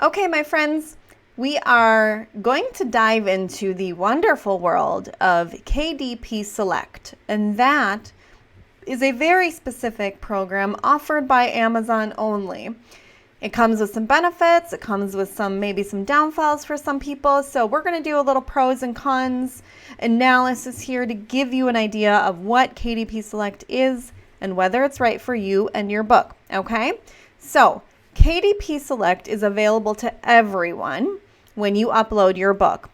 Okay, my friends, we are going to dive into the wonderful world of KDP Select, and that is a very specific program offered by Amazon only. It comes with some benefits, it comes with maybe some downfalls for some people, so we're going to do a little pros and cons analysis here to give you an idea of what KDP Select is and whether it's right for you and your book, okay? So, KDP Select is available to everyone when you upload your book.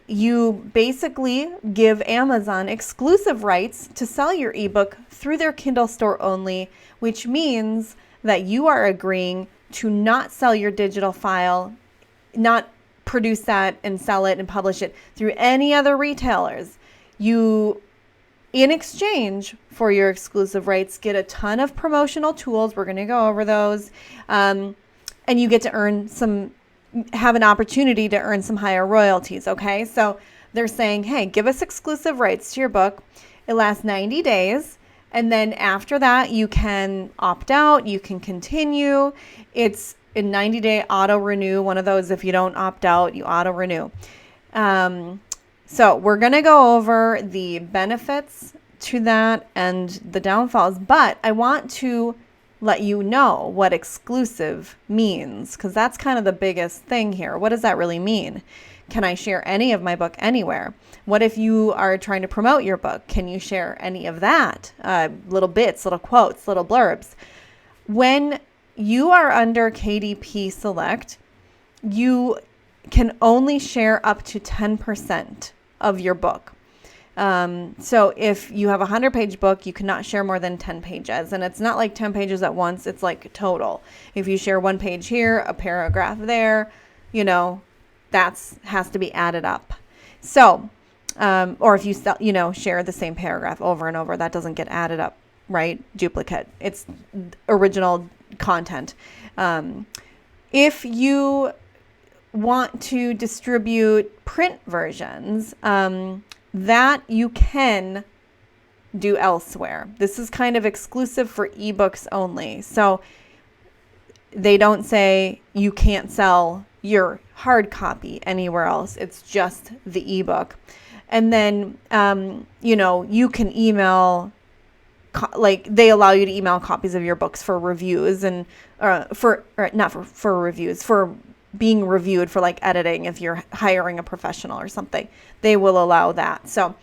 You basically give Amazon exclusive rights to sell your ebook through their Kindle store only, which means that you are agreeing to not sell your digital file, not produce that and sell it and publish it through any other retailers. You, in exchange for your exclusive rights, get a ton of promotional tools. We're going to go over those. And you get to have an opportunity to earn some higher royalties, okay? So they're saying, hey, give us exclusive rights to your book. It lasts 90 days. And then after that, you can opt out, you can continue. It's a 90-day auto-renew, one of those, if you don't opt out, you auto-renew. So we're going to go over the benefits to that and the downfalls, but I want to let you know what exclusive means, because that's kind of the biggest thing here. What does that really mean? Can I share any of my book anywhere? What if you are trying to promote your book? Can you share any of that? Little bits, little quotes, little blurbs. When you are under KDP Select, you can only share up to 10% of your book. So if you have a 100-page book, you cannot share more than 10 pages. And it's not like 10 pages at once. It's like total. If you share one page here, a paragraph there, that has to be added up. So, or if you share the same paragraph over and over, that doesn't get added up, right? Duplicate. It's original content. If you want to distribute print versions, that you can do elsewhere. This is kind of exclusive for ebooks only. So they don't say you can't sell your hard copy anywhere else. It's just the ebook. And then, you can email, they allow you to email copies of your books for reviews and for reviews, for being reviewed for like editing. If you're hiring a professional or something, they will allow that. So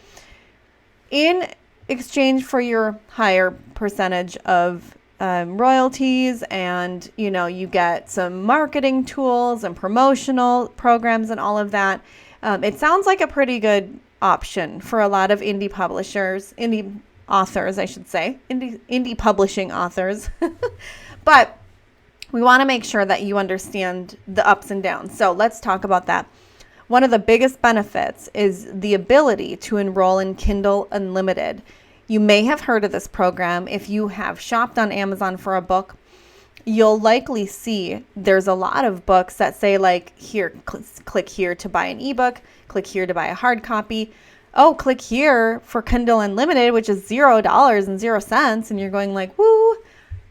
in exchange for your higher percentage of royalties, and you get some marketing tools and promotional programs and all of that, it sounds like a pretty good option for a lot of indie authors, I should say, indie publishing authors. But we want to make sure that you understand the ups and downs. So let's talk about that. One of the biggest benefits is the ability to enroll in Kindle Unlimited. You may have heard of this program. If you have shopped on Amazon for a book, you'll likely see there's a lot of books that say like, here, click here to buy an ebook, click here to buy a hard copy. Oh, click here for Kindle Unlimited, which is $0.00. And you're going like, woo.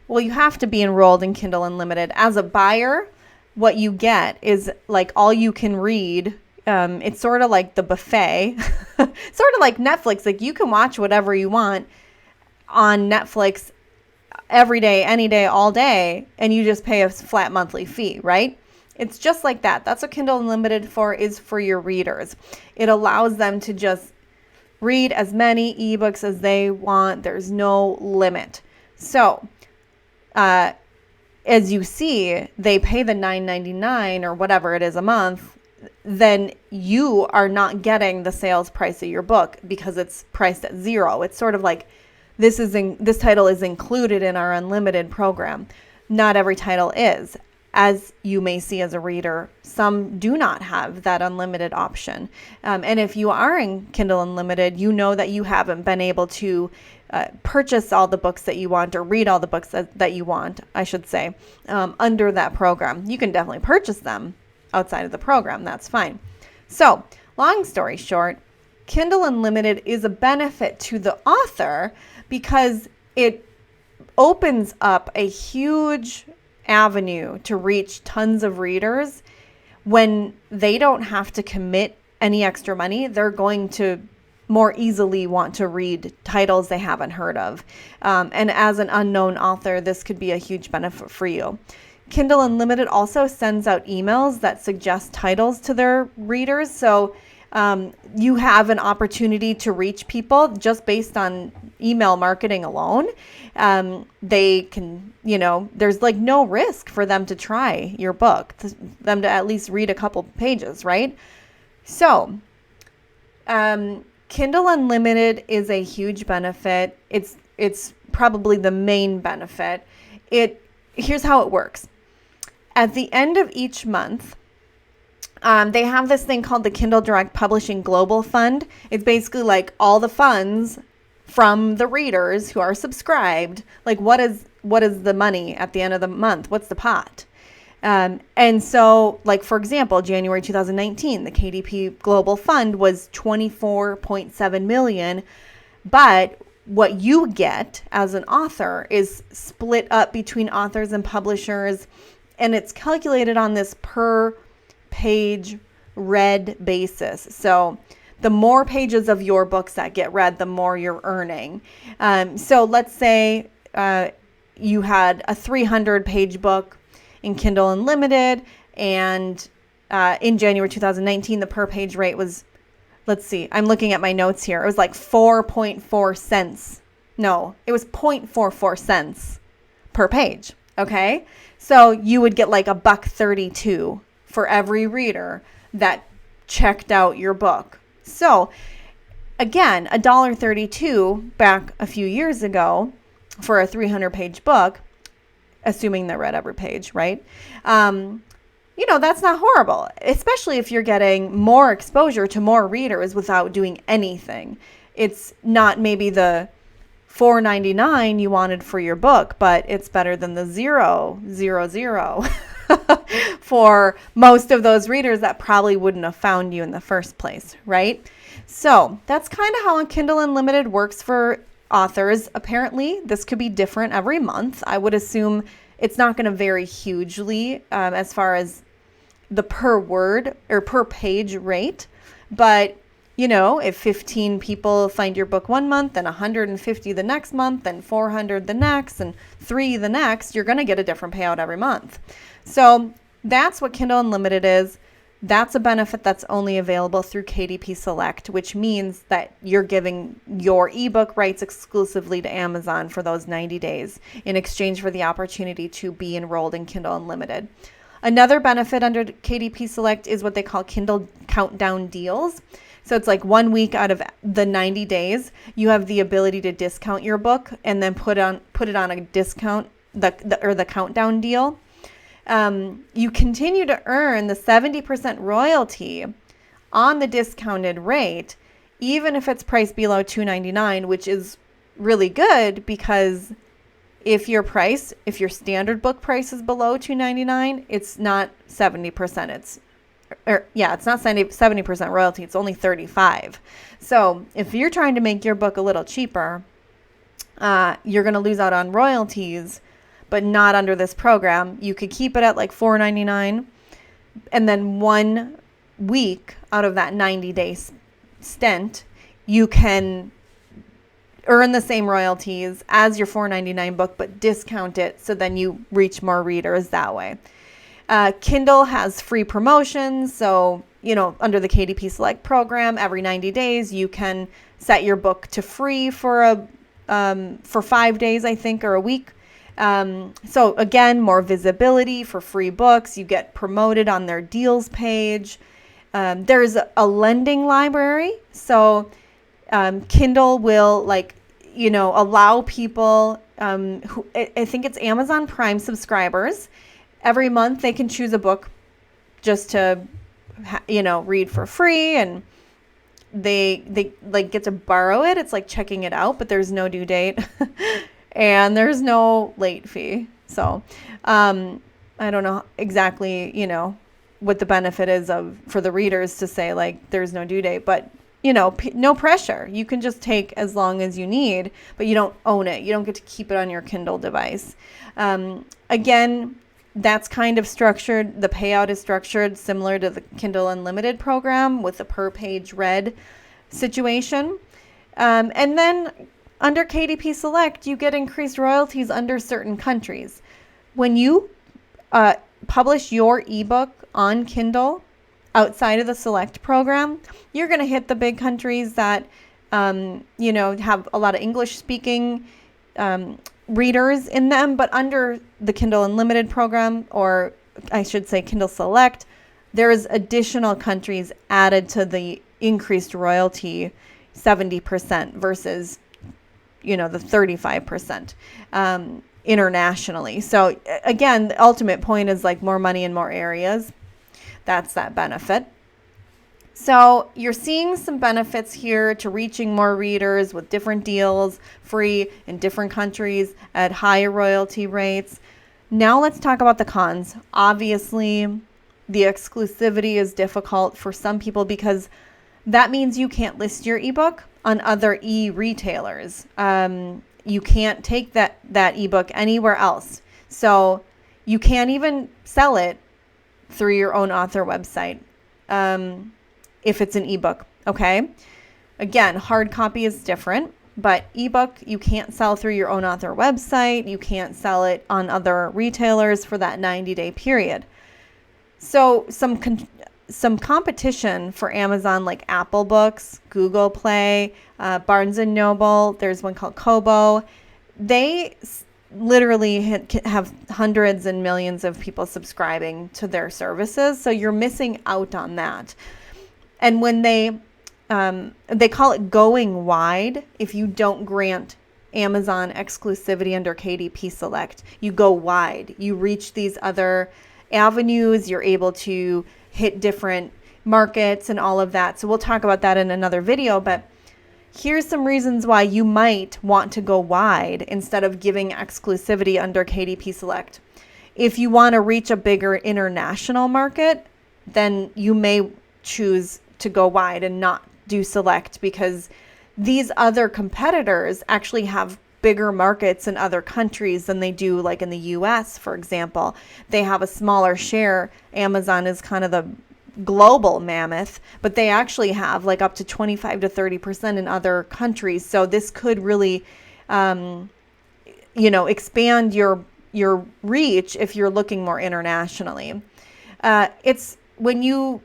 Well, you have to be enrolled in Kindle Unlimited. As a buyer, what you get is like all you can read. It's sort of like the buffet, sort of like Netflix. Like you can watch whatever you want on Netflix every day, any day, all day, and you just pay a flat monthly fee, right? It's just like that. That's what Kindle Unlimited is for your readers. It allows them to just read as many ebooks as they want. There's no limit. So, as you see, they pay the $9.99 or whatever it is a month. Then you are not getting the sales price of your book because it's priced at $0. It's sort of like this title is included in our unlimited program. Not every title is. As you may see as a reader, some do not have that unlimited option. And if you are in Kindle Unlimited, you know that you haven't been able to purchase all the books that you want, or read all the books that you want, I should say, under that program. You can definitely purchase them outside of the program. That's fine. So, long story short, Kindle Unlimited is a benefit to the author because it opens up a huge avenue to reach tons of readers. When they don't have to commit any extra money, they're going to more easily want to read titles they haven't heard of. And as an unknown author, this could be a huge benefit for you. Kindle Unlimited also sends out emails that suggest titles to their readers. So you have an opportunity to reach people just based on email marketing alone. They can, there's like no risk for them to try your book, them to at least read a couple pages, right? So Kindle Unlimited is a huge benefit. It's probably the main benefit. Here's how it works. At the end of each month, they have this thing called the Kindle Direct Publishing Global Fund. It's basically like all the funds from the readers who are subscribed. Like what is the money at the end of the month? What's the pot? And so, like, for example, January 2019, the KDP Global Fund was $24.7 million. But what you get as an author is split up between authors and publishers. And it's calculated on this per page read basis. So the more pages of your books that get read, the more you're earning. So let's say you had a 300-page book in Kindle Unlimited, and in January 2019, the per page rate was, let's see, I'm looking at my notes here. It was like 4.4 cents. No, it was 0.44 cents per page. Okay. So you would get like $1.32 for every reader that checked out your book. So again, $1.32 back a few years ago for a 300-page book, assuming they read every page, right? That's not horrible, especially if you're getting more exposure to more readers without doing anything. It's not maybe the $4.99 you wanted for your book, but it's better than the $0.00 for most of those readers that probably wouldn't have found you in the first place, right? So that's kind of how Kindle Unlimited works for authors. Apparently, this could be different every month. I would assume it's not going to vary hugely as far as the per word or per page rate, but if 15 people find your book one month and 150 the next month and 400 the next and 3 the next, you're going to get a different payout every month. So that's what Kindle Unlimited is. That's a benefit that's only available through KDP Select, which means that you're giving your ebook rights exclusively to Amazon for those 90 days in exchange for the opportunity to be enrolled in Kindle Unlimited. Another benefit under KDP Select is what they call Kindle Countdown Deals. So it's like 1 week out of the 90 days, you have the ability to discount your book and then put it on a discount, the countdown deal. You continue to earn the 70% royalty on the discounted rate, even if it's priced below $2.99, which is really good because if your standard book price is below $2.99, it's not 70%. It's not 70% royalty. It's only 35%. So if you're trying to make your book a little cheaper, you're going to lose out on royalties, but not under this program. You could keep it at like $4.99, and then 1 week out of that 90-day stint, you can earn the same royalties as your $4.99 book, but discount it so then you reach more readers that way. Kindle has free promotions. So, under the KDP Select program, every 90 days, you can set your book to free for 5 days, I think, or a week. So again, more visibility for free books. You get promoted on their deals page. There's a lending library. So, Kindle will allow people, who I think it's Amazon Prime subscribers. Every month they can choose a book just to, read for free, and they get to borrow it. It's like checking it out, but there's no due date and there's no late fee. So, I don't know exactly, what the benefit is for the readers to say like there's no due date, but no pressure. You can just take as long as you need, but you don't own it. You don't get to keep it on your Kindle device. Again, that's kind of structured. The payout is structured similar to the Kindle Unlimited program with a per page read situation. And then under KDP Select, you get increased royalties under certain countries. When you publish your ebook on Kindle outside of the Select program, you're going to hit the big countries that, have a lot of English speaking readers in them. But under the Kindle Unlimited program, or I should say Kindle Select, there's additional countries added to the increased royalty, 70% versus, the 35% internationally. So again, the ultimate point is like more money in more areas. That's that benefit. So you're seeing some benefits here to reaching more readers with different deals, free in different countries at higher royalty rates. Now let's talk about the cons. Obviously, the exclusivity is difficult for some people because that means you can't list your ebook on other e-retailers. You can't take that ebook anywhere else. So you can't even sell it through your own author website if it's an ebook, okay? Again, hard copy is different, but ebook you can't sell through your own author website. You can't sell it on other retailers for that 90-day period. So some competition for Amazon, like Apple Books, Google Play, Barnes & Noble, there's one called Kobo. They literally have hundreds and millions of people subscribing to their services. So you're missing out on that. And when they call it going wide, if you don't grant Amazon exclusivity under KDP Select, you go wide. You reach these other avenues. You're able to hit different markets and all of that. So we'll talk about that in another video, but here's some reasons why you might want to go wide instead of giving exclusivity under KDP Select. If you want to reach a bigger international market, then you may choose to go wide and not do Select, because these other competitors actually have bigger markets in other countries than they do, like in the US, for example. They have a smaller share. Amazon is kind of the global mammoth, but they actually have like up to 25 to 30% in other countries. So this could really, expand your reach if you're looking more internationally. It's when you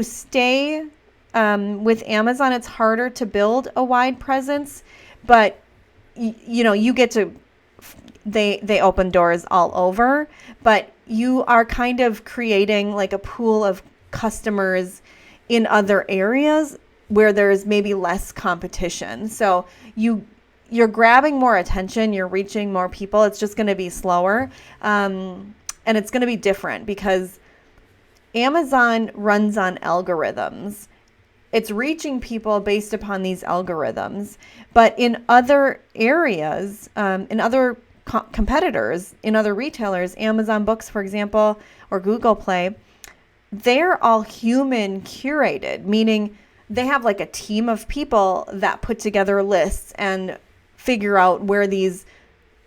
stay with Amazon, it's harder to build a wide presence, but you get to, they open doors all over, but you are kind of creating like a pool of customers in other areas where there's maybe less competition. So you're grabbing more attention, you're reaching more people. It's just going to be slower. And it's going to be different because Amazon runs on algorithms. It's reaching people based upon these algorithms. But in other areas, in other competitors, in other retailers, Amazon Books, for example, or Google Play, they're all human curated, meaning they have like a team of people that put together lists and figure out where these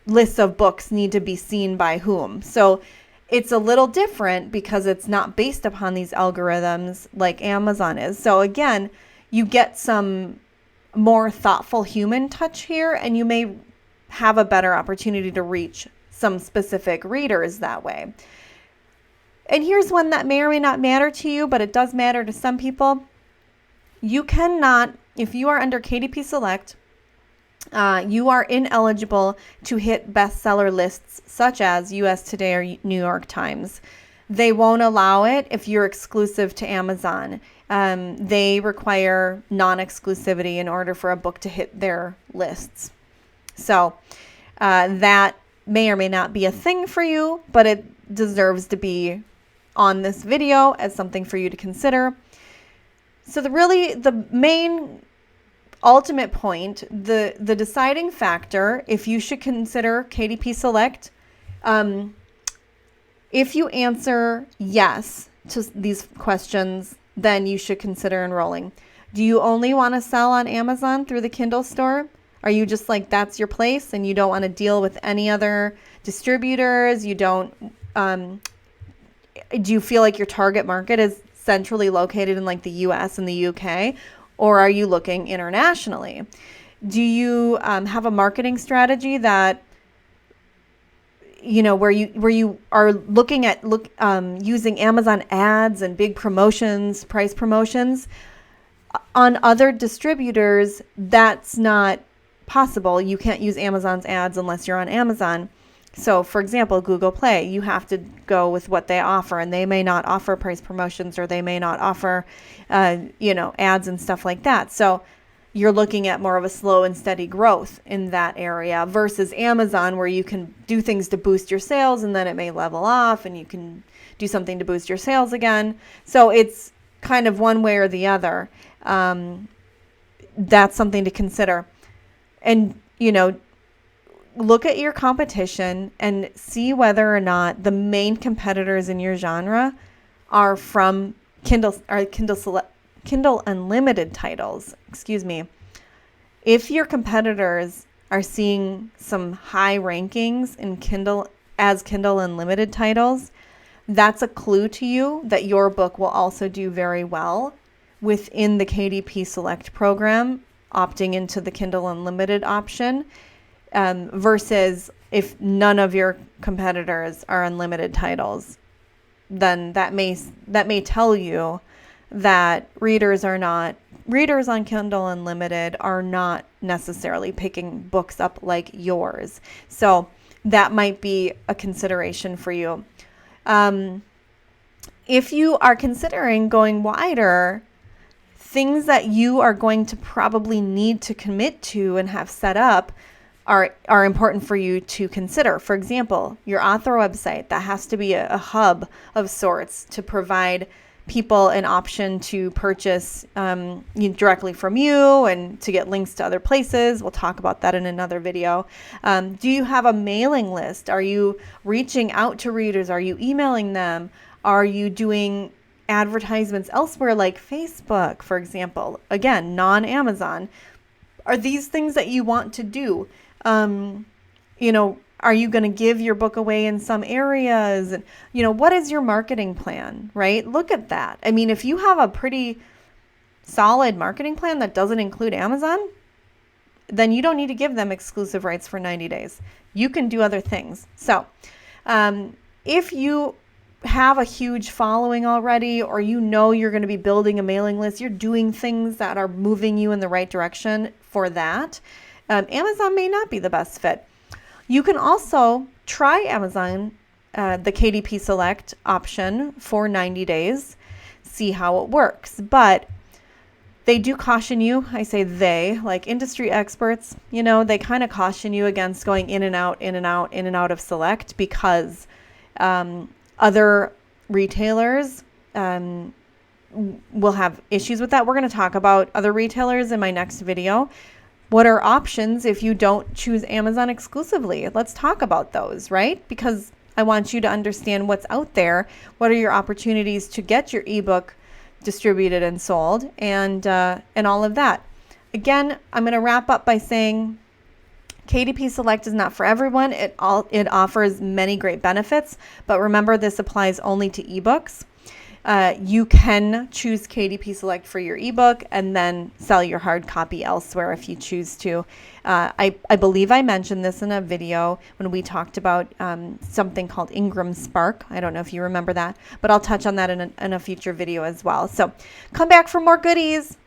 lists of books need to be seen by whom. So it's a little different because it's not based upon these algorithms like Amazon is. So again, you get some more thoughtful human touch here, and you may have a better opportunity to reach some specific readers that way. And here's one that may or may not matter to you, but it does matter to some people. You cannot, if you are under KDP Select, you are ineligible to hit bestseller lists such as US Today or New York Times. They won't allow it if you're exclusive to Amazon. They require non-exclusivity in order for a book to hit their lists. So that may or may not be a thing for you, but it deserves to be on this video as something for you to consider. So the main ultimate point, the deciding factor, if you should consider KDP Select, if you answer yes to these questions, then you should consider enrolling. Do you only want to sell on Amazon through the Kindle store? Are you just like, that's your place and you don't want to deal with any other distributors? You don't do you feel like your target market is centrally located in like the US and the UK, or are you looking internationally? Do you have a marketing strategy that, where you are looking at using Amazon ads and big promotions, price promotions? On other distributors, that's not possible. You can't use Amazon's ads unless you're on Amazon. So, for example, Google Play, you have to go with what they offer, and they may not offer price promotions, or they may not offer, ads and stuff like that. So you're looking at more of a slow and steady growth in that area versus Amazon, where you can do things to boost your sales and then it may level off, and you can do something to boost your sales again. So it's kind of one way or the other. That's something to consider. And, look at your competition and see whether or not the main competitors in your genre are from Kindle Unlimited titles. If your competitors are seeing some high rankings in Kindle Unlimited titles, that's a clue to you that your book will also do very well within the KDP Select program, opting into the Kindle Unlimited option. Versus if none of your competitors are unlimited titles, then that may tell you that readers on Kindle Unlimited are not necessarily picking books up like yours. So that might be a consideration for you. If you are considering going wider, things that you are going to probably need to commit to and have set up are important for you to consider. For example, your author website, that has to be a hub of sorts to provide people an option to purchase directly from you and to get links to other places. We'll talk about that in another video. Do you have a mailing list? Are you reaching out to readers? Are you emailing them? Are you doing advertisements elsewhere like Facebook, for example? Again, non-Amazon. Are these things that you want to do? Are you going to give your book away in some areas? And, what is your marketing plan, right? Look at that. I mean, if you have a pretty solid marketing plan that doesn't include Amazon, then you don't need to give them exclusive rights for 90 days. You can do other things. So, if you have a huge following already, or you're going to be building a mailing list, you're doing things that are moving you in the right direction for that, Amazon may not be the best fit. You can also try Amazon, the KDP Select option for 90 days, see how it works. But they do caution you, I say they, like industry experts, they kind of caution you against going in and out of Select, because other retailers will have issues with that. We're going to talk about other retailers in my next video. What are options if you don't choose Amazon exclusively? Let's talk about those, right? Because I want you to understand what's out there. What are your opportunities to get your ebook distributed and sold, and all of that. Again, I'm going to wrap up by saying KDP Select is not for everyone. It offers many great benefits, but remember, this applies only to ebooks. You can choose KDP Select for your ebook and then sell your hard copy elsewhere if you choose to. I believe I mentioned this in a video when we talked about something called Ingram Spark. I don't know if you remember that, but I'll touch on that in a future video as well. So come back for more goodies.